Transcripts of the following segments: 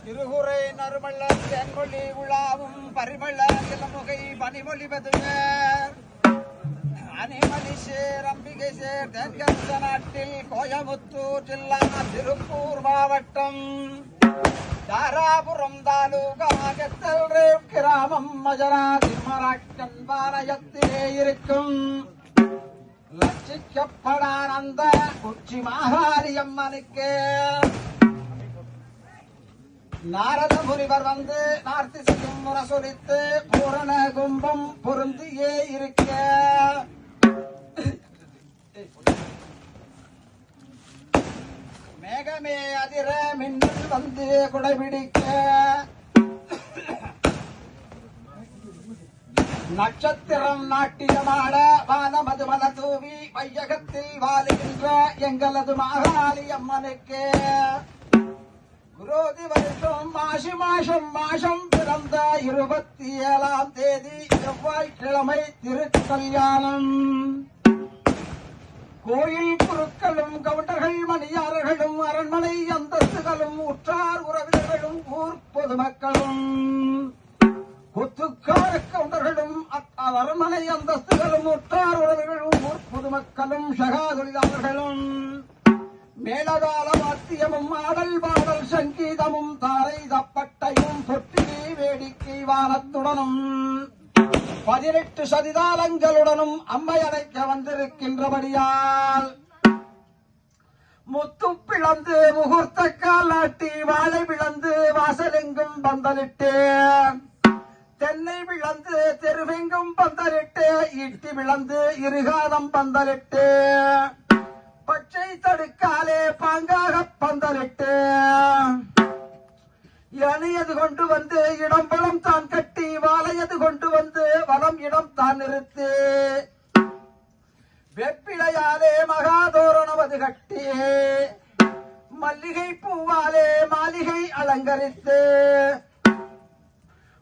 திருகுறை நறுமள்ள தென்மொழி உலாவும் பரிமள இளமுகை பனிமொழி பதுங்க அணிமணி சேர் அம்பிகை சேர் தென்கந்த நாட்டில் கோயமுத்தூர் ஜில்லா திருப்பூர் மாவட்டம் தாராபுரம் தாலுகா கிராமம் மஜரா திருமராட்டன் பாளையத்திலே இருக்கும் லட்சிக்கப்படானந்த உச்சி மாகாளியம்மனுக்கு நாரத முனிவர் வந்து நார்த்திசையும் முரசொலித்து பூரண கும்பம் பொருந்தியே இருக்க மேகமே அதிர மின்னல் வந்து குடைபிடிக்க நட்சத்திரம் நாட்டியமாட வானமது மல தூவி வையகத்தில் வாழுகின்ற எங்களது மாகாளி அம்மனுக்கு குரோதி வருஷம் மாசம் பிறந்த 27ஆம் தேதி செவ்வாய்க்கிழமை திருக்கல்யாணம். கோயில் குருக்களும் கவுண்டர்கள் மணியாரர்களும் அரண்மனை அந்தஸ்துகளும் உற்றார் உறவினர்களும் ஊர் பொதுமக்களும் கொத்துக்கார கவுண்டர்களும் அரண்மனை அந்தஸ்துகளும் உற்றார் உறவினர்களும் ஊர் பொதுமக்களும் சகா தொழிலாளர்களும் மேலகால வாத்தியமும் ஆடல் பாடல் சங்கீதமும் தாரை தப்பட்டையும் தொட்டிலி வேடிக்கை வானத்துடனும் 18 சதிதாளங்களுடனும் அம்மை அடைக்க வந்திருக்கின்றபடியால் முத்து பிளந்து முகூர்த்த கால் நாட்டி வாழை பிளந்து வாசலெங்கும் பந்தலிட்டு தென்னை விளந்து தெருவெங்கும் பந்தலிட்டு இட்டி விளந்து இருகாதம் பந்தலிட்டு பச்சை தடுக்காலே பாங்காக பந்தலிட்டு இணையது கொண்டு வந்து இடம் பலம் தான் கட்டி வாழையது கொண்டு வந்து வலம் இடம் தான் நிறுத்து வெப்பிலையாலே மகாதோரணமது கட்டி மல்லிகை பூவாலே மாளிகை அலங்கரித்து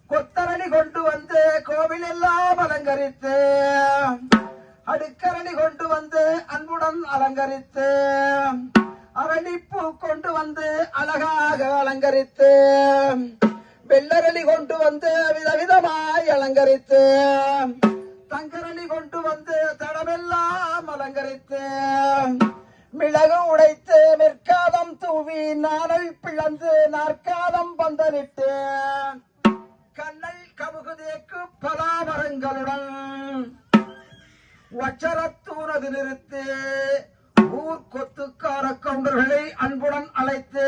கொத்தரணி கொண்டு வந்து கோவில் எல்லாம் அலங்கரித்து அடுக்கரணி கொண்டு வந்து அன்புடன் அலங்கரித்து அரளிப்பூ கொண்டு வந்து அழகாக அலங்கரித்து வெள்ளரளி கொண்டு வந்து விதவிதமாய் அலங்கரித்து தங்கரளி கொண்டு வந்து தடமெல்லாம் அலங்கரித்து மிளகு உடைத்து மெற்காதம் தூவி நாணல் பிளந்து நாற்காதம் பந்தலிட்டு கண்ணல் கமுகுதேக்கு பலாமரங்களுடன் வச்சரத்தூரது நிறுத்து ஊர் கொத்துக்கார கவுண்டர்களை அன்புடன் அழைத்து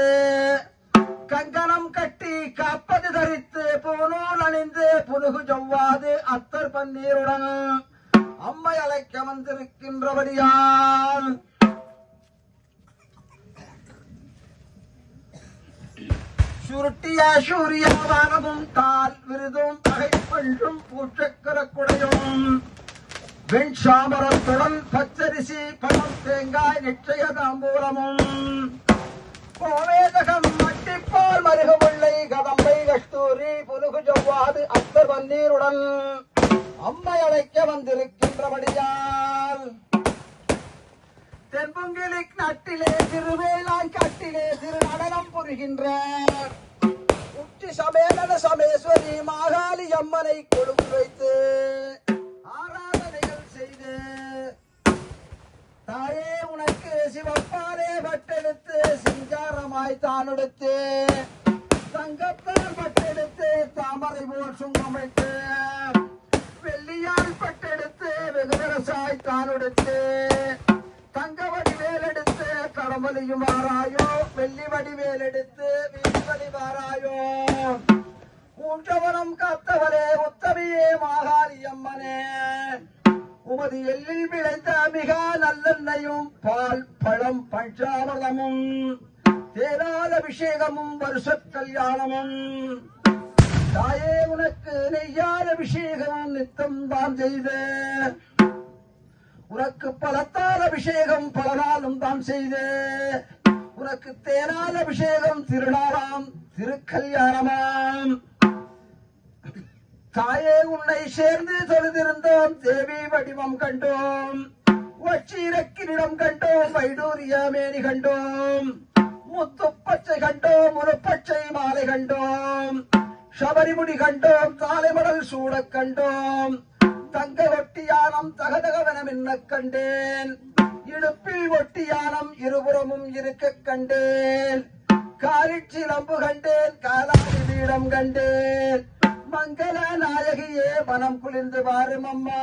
கங்கணம் கட்டி காப்பது தரித்து பூநூல் அணிந்து புனுகு ஜவ்வாது அத்தர் பன்னீருடன் அம்மை அழைக்க வந்திருக்கின்றபடியால் சுருட்டிய சூரியவானமும் தால் விருதும் பகைப்பென்றும் பூச்சக்கர குடையும் வெண் சாமரத்துடன் பச்சரிசி பழம் தேங்காய் நிச்சய தாம்பூலமும் கோவேதகம் மட்டிப்பால் மருகமுல்லை கதம்பை கஸ்தூரி புனுகு ஜவ்வாது அத்தர் பன்னீருடன் அம்மை அழைக்க வந்திருக்கின்றபடியால் தென்பொங்கிலிக் நாட்டிலே திருவேளாண் காட்டிலே திரு நடனம் புரிகின்ற உச்சி சமேளன சமேஸ்வரி மாகாளி அம்மனை கொழுந்து வைத்து ஆராதனைகள் செய்து தாயே உனக்கு சிவப்பாலே பட்டெடுத்து சிங்காரமாய் தானெடுத்து தங்கத்தால் பட்டெடுத்து தாமரை போல் சுங்கமைத்து வெள்ளியால் பட்டெடுத்து வெகுவரசாய் தானெடுத்து தங்க வடிவேல் எடுத்து கடமலியும் வாராயோ வெள்ளி வடிவேல் எடுத்து வீழ்வடி வாராயோ ஊன்றவனம் காத்தவரே உத்தமியே மாகாளி அம்மனே உமது எல்லில் விளைந்த மிக நல்லெண்ணையும் பால் பழம் பஞ்சாமரமும் தேரால் அபிஷேகமும் வருஷ கல்யாணமும் தாயே உனக்கு நெய்யால் அபிஷேகம் நித்தம் தான் செய்த உனக்கு பலத்தால் அபிஷேகம் பல நாளும் தான் செய்த உனக்கு தேனால் அபிஷேகம் திருநாளாம் திருக்கல்யாணமாம் தாயே உன்னை சேர்ந்து தொழுதிருந்தோம் தேவி வடிவம் கண்டோம் வச்சீரக்கிரிடம் கண்டோம் வைடூரிய மேனி கண்டோம் முத்துப்பச்சை கண்டோம் ஒரு பச்சை மாலை கண்டோம் சபரிமுடி கண்டோம் தாலைமடல் சூடக் கண்டோம் தங்க ஒட்டியானம் தகதகவனம் என்ன கண்டேன் இடுப்பில் ஒட்டியானம் இருபுறமும் இருக்க கண்டேன் காரிச்சிலம்பு கண்டேன் காலாதி வீடம் கண்டேன் மங்கள நாயகியே மனம் குளிர்ந்து வாரும் அம்மா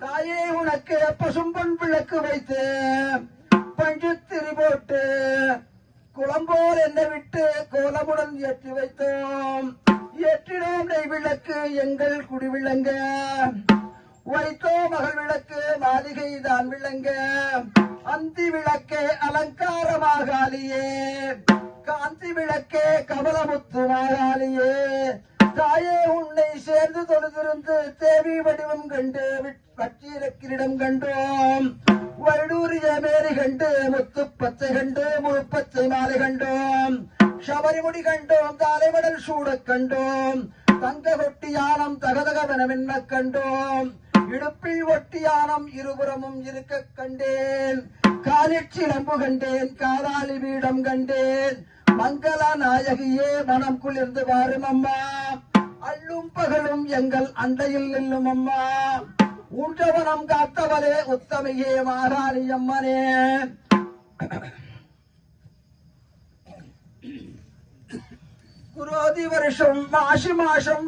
தாயே உனக்கு பசும்பொன் விளக்கு வைத்து பஞ்சுத்திரி போட்டு குளம்போல் என்னை விட்டு கோலமுடன் ஏற்றி வைத்தோம் ஏற்றினோம் நெய் விளக்கு எங்கள் குடி விளங்க வைத்தோ மகள் விளக்கு மாளிகை தான் விளங்க அந்தி விளக்கே அலங்காரமாகாலியே காந்தி விளக்கே கமலமுத்து மாகாலியே தாயே உன்னை சேர்ந்து தொழுதிருந்து தேவி வடிவம் கண்டு பச்சீரக்கிரிடம் கண்டோம் வருடூரிய மேரி கண்டு முத்து பச்சை கண்டு முழுப்பச்சை மாலை கண்டோம் சபரிமுடி கண்டோம் தாலைமடல் சூடக் கண்டோம் தங்க ஒட்டியானம் தகதகவனம் என்ன கண்டோம் இடுப்பில் ஒட்டியானம் இருபுறமும் இருக்க கண்டேன் காலிச்சிலம்பு கண்டேன் காலாலி வீடம் கண்டேன் மங்கள நாயகியே மனம் குளிர்ந்து வாரும் அம்மா அள்ளும் பகலும் எங்கள் அண்டையில் நில்லும் அம்மா ஊன்றவனம் காத்தவரே உத்தமையே மாகாளி அம்மனே குரோதி வருஷம் மாசி மாசம்